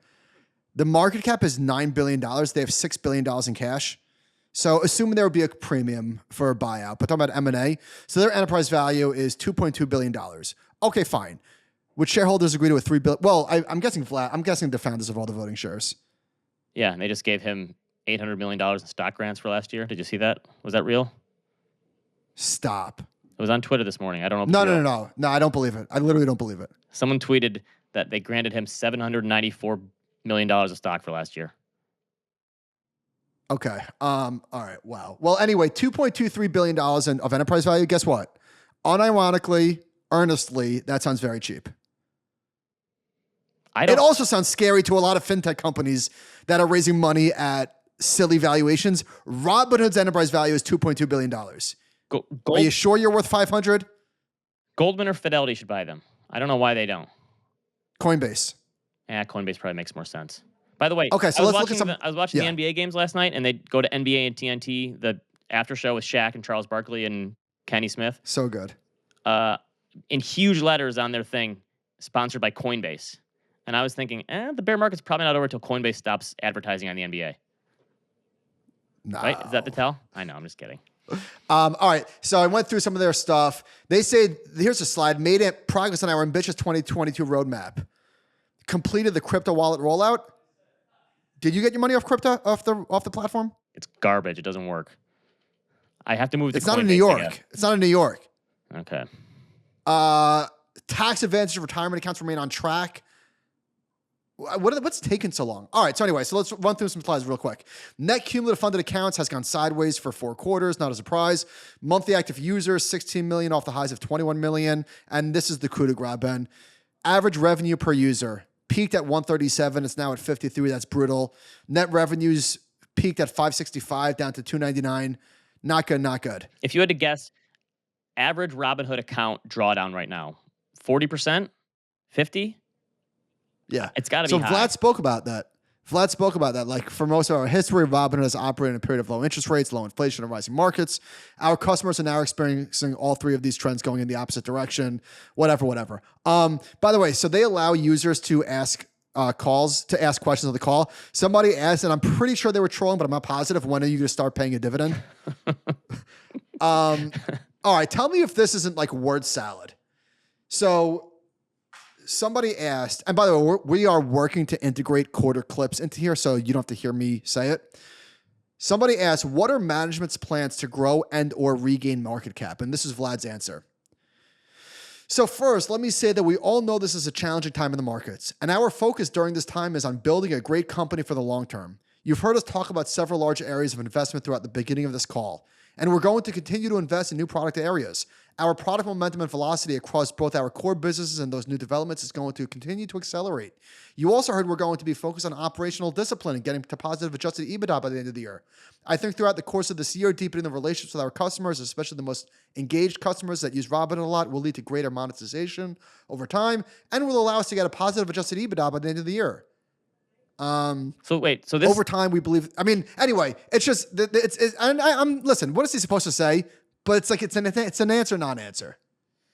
The market cap is $9 billion. They have $6 billion in cash. So assuming there would be a premium for a buyout, but talking about M&A, so their enterprise value is $2.2 billion. Okay, fine. Would shareholders agree to a $3 billion? Well, I'm guessing the founders of all the voting shares. Yeah, and they just gave him $800 million in stock grants for last year. Did you see that? Was that real? Stop. It was on Twitter this morning. I don't know. No, I don't believe it. I literally don't believe it. Someone tweeted that they granted him $794 million of stock for last year. Okay. All right. Wow. Well, anyway, $2.23 billion of enterprise value. Guess what? Unironically, earnestly, that sounds very cheap. It also sounds scary to a lot of fintech companies that are raising money at silly valuations. Robinhood's enterprise value is $2.2 billion. Are you sure you're worth 500? Goldman or Fidelity should buy them. I don't know why they don't. Coinbase. Yeah, Coinbase probably makes more sense. By the way, Okay, so I was let's look at watching some. I was watching Yeah, the NBA games last night, and they go to NBA and TNT, the after show with Shaq and Charles Barkley and Kenny Smith. so good. Uh, in huge letters on their thing, sponsored by Coinbase. And I was thinking, the bear market's probably not over until Coinbase stops advertising on the NBA. No. Right? Is that the tell? I know. I'm just kidding. All right. So I went through some of their stuff. They say, here's a slide, made it progress on our ambitious 2022 roadmap. Completed the crypto wallet rollout. Did you get your money off crypto, off the platform? It's garbage. It doesn't work. I have to move to It's not Coinbase in New York. again. It's not in New York. Okay. Tax advantage of retirement accounts remain on track. What's taking so long? All right. So anyway, so let's run through some slides real quick. Net cumulative funded accounts has gone sideways for 4 quarters. Not a surprise. Monthly active users, 16 million off the highs of 21 million. And this is the coup de grace, Ben. Average revenue per user peaked at 137. It's now at 53. That's brutal. Net revenues peaked at 565 down to 299. Not good, not good. If you had to guess, average Robinhood account drawdown right now, 40%? 50? Yeah. It's got to be so high. Vlad spoke about that. Like for most of our history, Robinhood has operated in a period of low interest rates, low inflation, and rising markets. Our customers are now experiencing all 3 of these trends going in the opposite direction. Whatever. By the way, so they allow users to ask ask questions on the call. Somebody asked, and I'm pretty sure they were trolling, but I'm not positive. When are you going to start paying a dividend? All right, tell me if this isn't like word salad. So somebody asked, and by the way, we are working to integrate quarter clips into here, so you don't have to hear me say it. Somebody asked, what are management's plans to grow and or regain market cap? And this is Vlad's answer. So first, let me say that we all know this is a challenging time in the markets, and our focus during this time is on building a great company for the long term. You've heard us talk about several large areas of investment throughout the beginning of this call, and we're going to continue to invest in new product areas. Our product momentum and velocity across both our core businesses and those new developments is going to continue to accelerate. You also heard we're going to be focused on operational discipline and getting to positive adjusted EBITDA by the end of the year. I think throughout the course of this year, deepening the relationships with our customers, especially the most engaged customers that use Robinhood a lot, will lead to greater monetization over time and will allow us to get a positive adjusted EBITDA by the end of the year. So this Over time, we believe. I mean, anyway, it's just I'm listen. What is he supposed to say? But it's like it's an answer, non-answer.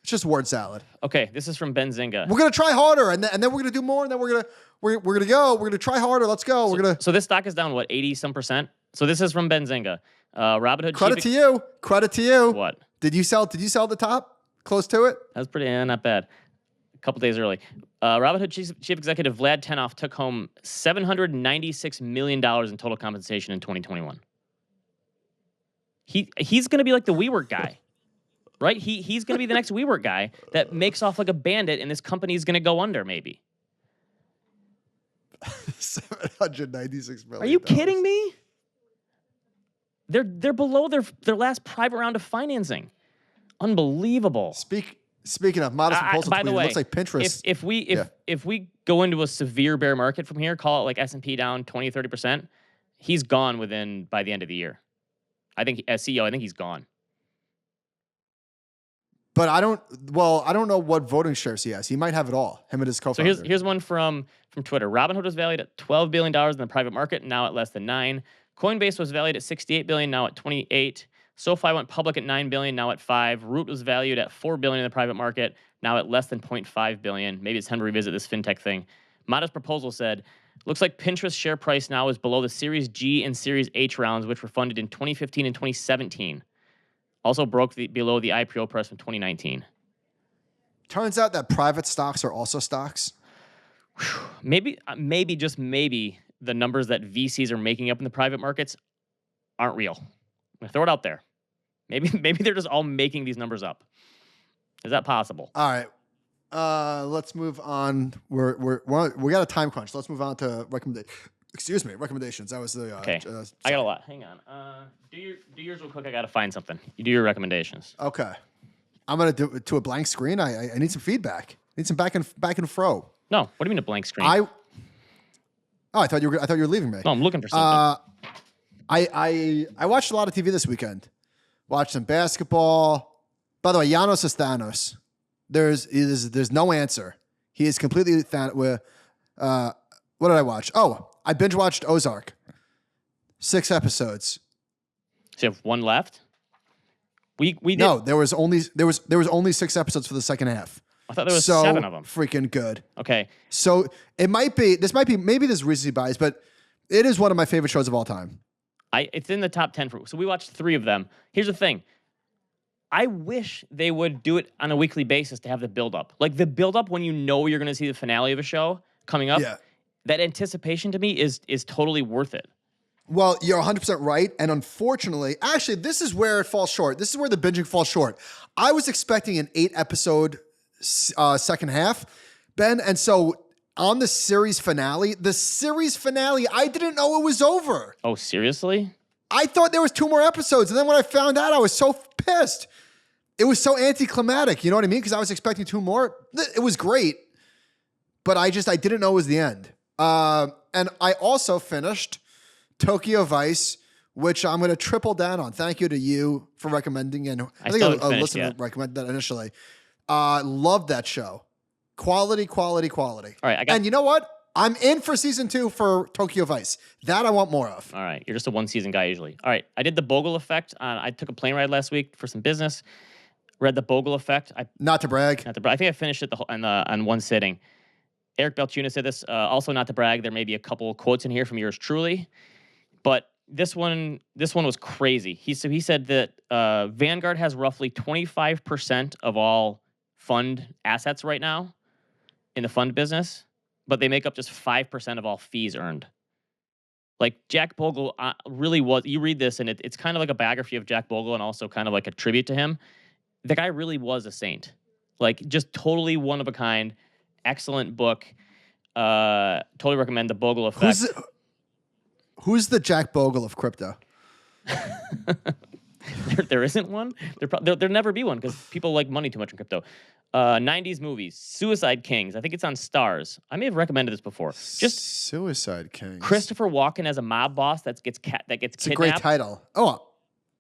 It's just word salad. Okay, this is from Ben Zinga. We're gonna try harder, and then we're gonna do more, and then we're gonna try harder. Let's go. So this stock is down what 80% So this is from Ben Zinga. Robinhood. Credit to you. Credit to you. What? Did you sell the top? Close to it. That's pretty not bad. A couple days early. Robinhood Chief Executive Vlad Tenoff took home $796 million in total compensation in 2021. He's going to be like the WeWork guy, right? He's going to be the next WeWork guy that makes off like a bandit, and this company is going to go under maybe. $796 million. Are you kidding me? They're below their last private round of financing. Unbelievable. Speaking of modest proposal, by the way, it looks like Pinterest. If we go into a severe bear market from here, call it like S&P down 20-30%, he's gone by the end of the year. I think as CEO, I think he's gone. But I don't know what voting shares he has. He might have it all. Him and his co-founder. So here's one from Twitter. Robinhood was valued at $12 billion in the private market, now at less than $9 billion. Coinbase was valued at $68 billion, now at $28 billion. SoFi went public at $9 billion, now at $5 billion. Root was valued at $4 billion in the private market, now at less than $0.5 billion. Maybe it's time to revisit this fintech thing. Modest proposal said, looks like Pinterest share price now is below the Series G and Series H rounds, which were funded in 2015 and 2017. Also broke below the IPO price from 2019. Turns out that private stocks are also stocks. Maybe, just maybe, the numbers that VCs are making up in the private markets aren't real. I'm gonna throw it out there. Maybe they're just all making these numbers up. Is that possible? All right. Let's move on. We got a time crunch. Let's move on to recommendations. That was the okay. I got a lot. Hang on. Do yours real quick. I gotta find something. You do your recommendations. Okay. I'm gonna do it to a blank screen. I need some feedback. I need some back and fro. No. What do you mean a blank screen? I thought you were leaving me. No, I'm looking for something. I watched a lot of TV this weekend. Watched some basketball. By the way, Giannis is Thanos. There's no answer. He is completely Thanos. What did I watch? Oh, I binge watched Ozark. 6 episodes. So you have one left. We did. No, there was only 6 episodes for the second half. I thought there was so 7 of them. Freaking good. Okay. So maybe this is recency bias, but it is one of my favorite shows of all time. It's in the top 10 so we watched 3 of them. Here's the thing. I wish they would do it on a weekly basis to have the build up. Like the build up when you know you're going to see the finale of a show coming up. Yeah. That anticipation to me is totally worth it. Well, you're 100% right. And unfortunately, actually, this is where it falls short. This is where the binging falls short. I was expecting an 8-episode second half, Ben. And so on the series finale, I didn't know it was over. Oh, seriously? I thought there was 2 more episodes. And then when I found out, I was so pissed. It was so anticlimactic. You know what I mean? Because I was expecting 2 more. It was great. But I didn't know it was the end. And I also finished Tokyo Vice, which I'm going to triple down on. Thank you to you for recommending. And I think a listener recommended that initially. Loved that show. Quality. All right. And you know what? I'm in for season 2 for Tokyo Vice. That I want more of. All right. You're just a 1-season guy usually. All right. I did the Bogle Effect. I took a plane ride last week for some business. Read the Bogle Effect. Not to brag. I think I finished it on one sitting. Eric Balchuna said this. Also, not to brag. There may be a couple quotes in here from yours truly, but this one was crazy. He said that Vanguard has roughly 25% of all fund assets right now in the fund business, but they make up just 5% of all fees earned. Like Jack Bogle really was. You read this, and it's kind of like a biography of Jack Bogle, and also kind of like a tribute to him. The guy really was a saint. Like just totally one of a kind. Excellent book. Totally recommend the Bogle Effect. Who's the Jack Bogle of crypto? There isn't one. There'll never be one because people like money too much in crypto. 90s movies, Suicide Kings. I think it's on Stars. I may have recommended this before. Just Suicide Kings. Christopher Walken as a mob boss that gets kidnapped. It's a great title. Oh,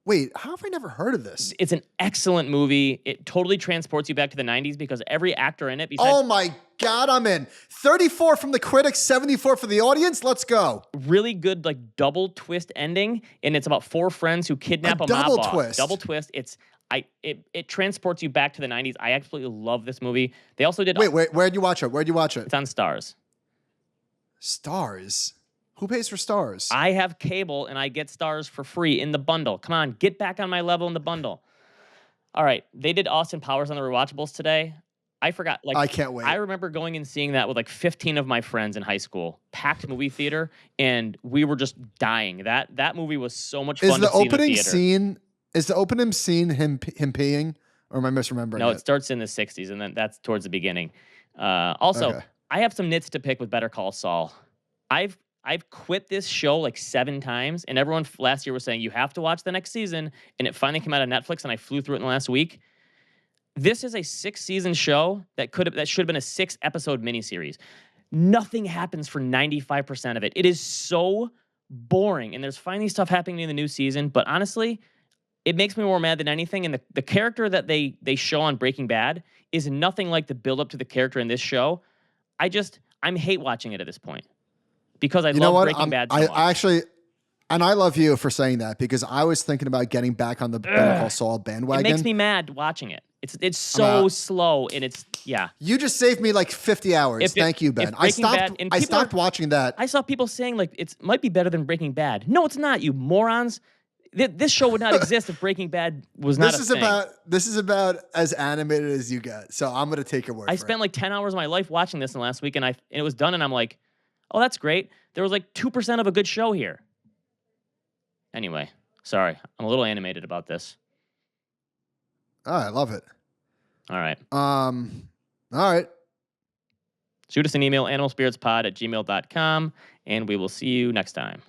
wait. How have I never heard of this? It's an excellent movie. It totally transports you back to the 90s because every actor in it. Oh my God, I'm in. 34 from the critics, 74 for the audience. Let's go. Really good, like double twist ending, and it's about 4 friends who kidnap a mob boss. Double twist. It transports you back to the 90s. I absolutely love this movie. They also did. Wait, where'd you watch it? It's on Stars. Stars? Who pays for Stars? I have cable, and I get Stars for free in the bundle. Come on, get back on my level in the bundle. All right, they did Austin Powers on the rewatchables today. I forgot. Like I can't wait. I remember going and seeing that with like 15 of my friends in high school, packed movie theater, and we were just dying. That movie was so much fun. Is the to see opening in the theater. scene? Is the opening scene him peeing, or am I misremembering? No, it starts in the 60s, and then that's towards the beginning. Also, Okay. I have some nits to pick with Better Call Saul. I've quit this show like 7 times, and everyone last year was saying you have to watch the next season, and it finally came out on Netflix, and I flew through it in the last week. This is a 6-season show that should have been a 6-episode miniseries. Nothing happens for 95% of it. It is so boring, and there's finally stuff happening in the new season, but honestly, it makes me more mad than anything. And the character that they show on Breaking Bad is nothing like the build up to the character in this show. I'm hate watching it at this point because I love Breaking Bad so much. I actually, and I love you for saying that because I was thinking about getting back on the Better Call Saul bandwagon. It makes me mad watching it. It's so slow, and it's You just saved me like 50 hours. Thank you, Ben. I stopped watching that. I saw people saying like it might be better than Breaking Bad. No, it's not. You morons. This show would not exist if Breaking Bad was not. This is about as animated as you get. So I'm gonna take your word. I spent like 10 hours of my life watching this in the last week, and it was done, and I'm like, oh, that's great. There was like 2% of a good show here. Anyway, sorry, I'm a little animated about this. Oh, I love it. All right. All right. Shoot us an email, animalspiritspod@gmail.com, and we will see you next time.